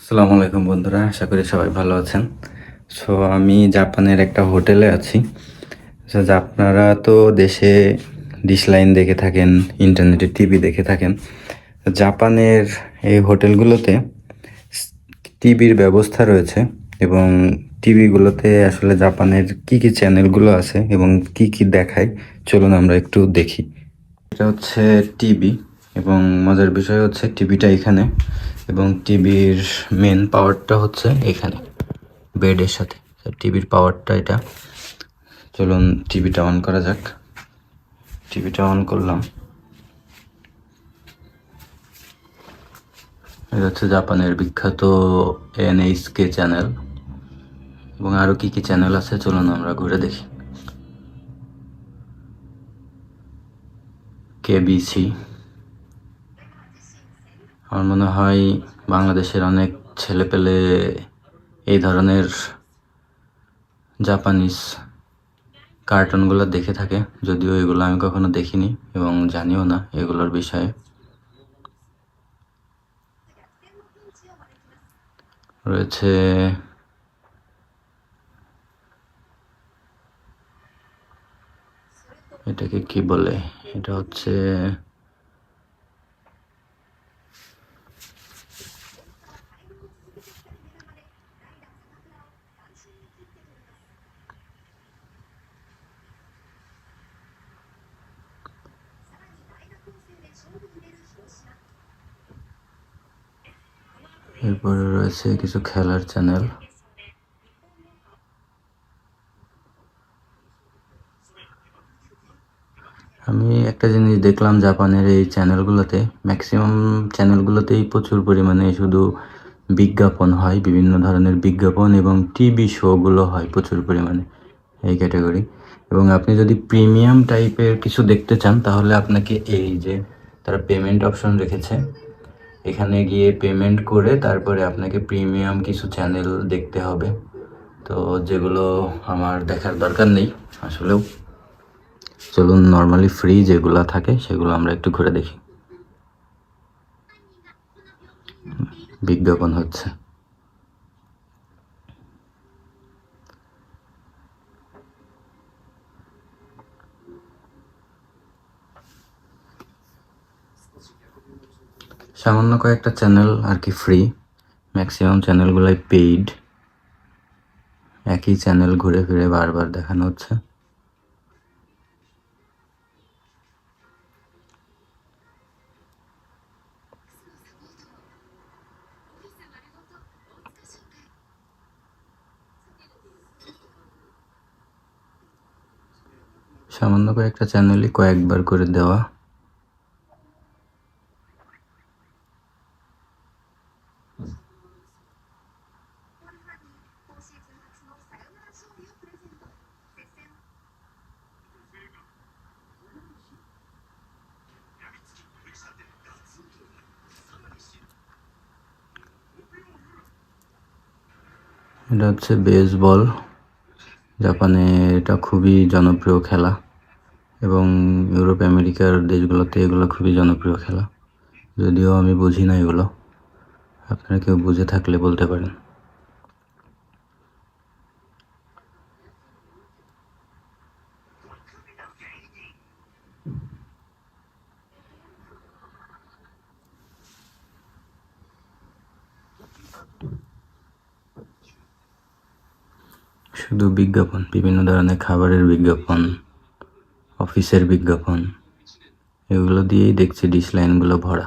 আসসালামু আলাইকুম বন্ধুরা, আশা করি সবাই ভালো আছেন। সো আমি জাপানের একটা হোটেলে আছি। আপনারা তো দেশে ডিশ লাইন দেখে থাকেন, ইন্টারনেটে টিভি দেখে থাকেন। জাপানের এই হোটেলগুলোতে টিভির ব্যবস্থা রয়েছে এবং টিভিগুলোতে আসলে জাপানের কি কি চ্যানেলগুলো আছে এবং কি কি দেখায়, চলুন আমরা একটু দেখি। এটা হচ্ছে টিভি এবং মজার বিষয় হচ্ছে টিভিটা এখানে এবং টিভির মেন পাওয়ারটা হচ্ছে এখানে বেডের সাথে। টিভির পাওয়ারটা এটা। চলুন টিভিটা অন করা যাক। টিভিটা অন করলাম। এটা হচ্ছে জাপানের বিখ্যাত এনএইচকে চ্যানেল এবং আরও কি কি চ্যানেল আছে চলুন আমরা ঘুরে দেখি। কেবিসি। আমার মনে হয় বাংলাদেশের অনেক ছেলেপেলে এই ধরনের জাপানিজ কার্টুনগুলো দেখে থাকে, যদিও এগুলো আমি কখনো দেখিনি এবং জানিও না এগুলোর বিষয়ে। রয়েছে এটাকে কি বলে, এটা হচ্ছে এরপরে রয়েছে কিছু খেলার চ্যানেল। আমি একটা জিনিস দেখলাম জাপানের এই চ্যানেলগুলোতে, ম্যাক্সিমাম চ্যানেলগুলোতেই প্রচুর পরিমাণে শুধু বিজ্ঞাপন হয়, বিভিন্ন ধরনের বিজ্ঞাপন এবং টিভি শোগুলো হয় প্রচুর পরিমাণে এই ক্যাটাগরি। এবং আপনি যদি প্রিমিয়াম টাইপের কিছু দেখতে চান তাহলে আপনাকে এই যে তারা পেমেন্ট অপশন রেখেছে, এখানে গিয়ে পেমেন্ট করে তারপরে আপনাকে প্রিমিয়াম কিছু চ্যানেল দেখতে হবে। তো যেগুলো আমার দেখার দরকার নেই আসলেও। চলুন নর্মালি ফ্রি যেগুলো থাকে সেগুলো আমরা একটু ঘুরে দেখি। বিজ্ঞাপন হচ্ছে। সামান্য কয়েকটা চ্যানেল আর কি ফ্রি, ম্যাক্সিমাম চ্যানেলগুলোই পেইড। একই চ্যানেল ঘুরে ফিরে বারবার দেখানো হচ্ছে। সামান্য কয়েকটা চ্যানেলই কয়েকবার করে দেওয়া। এটা হচ্ছে বেসবল। জাপানে এটা খুবই জনপ্রিয় খেলা এবং ইউরোপ আমেরিকার দেশগুলোতে এগুলো খুবই জনপ্রিয় খেলা, যদিও আমি বুঝি না এগুলো। আপনারা কেউ বুঝে থাকলে বলতে পারেন। শুধু বিজ্ঞাপন, বিভিন্ন ধরনের খাবারের বিজ্ঞাপন, অফিসের বিজ্ঞাপন, এগুলো দিয়েই দেখছি ডিশ লাইনগুলো ভরা।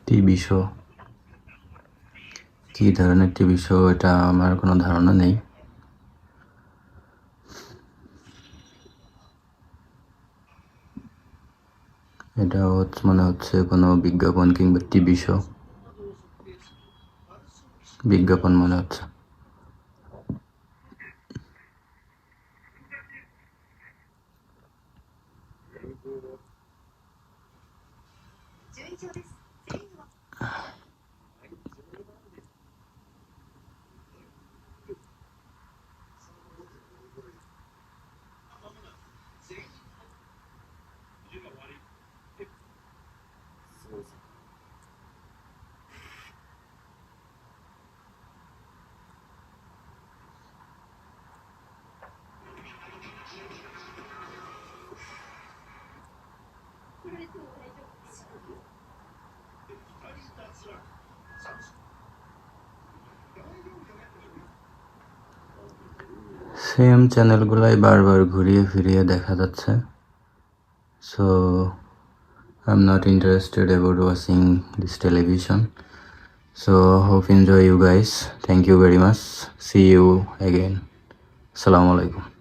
টিভি শো, কী ধরনের টিভি শো এটা আমার কোনো ধারণা নেই। এটা মনে হচ্ছে কোনো বিজ্ঞাপন কিংবা টিভি শো, বিজ্ঞাপন মনে হচ্ছে। সেম চ্যানেলগুলাই বারবার ঘুরিয়ে ফিরিয়ে দেখা যাচ্ছে, so I am not interested about watching this television. So hope you enjoy you guys. Thank you very much. See you again. Assalamu alaikum.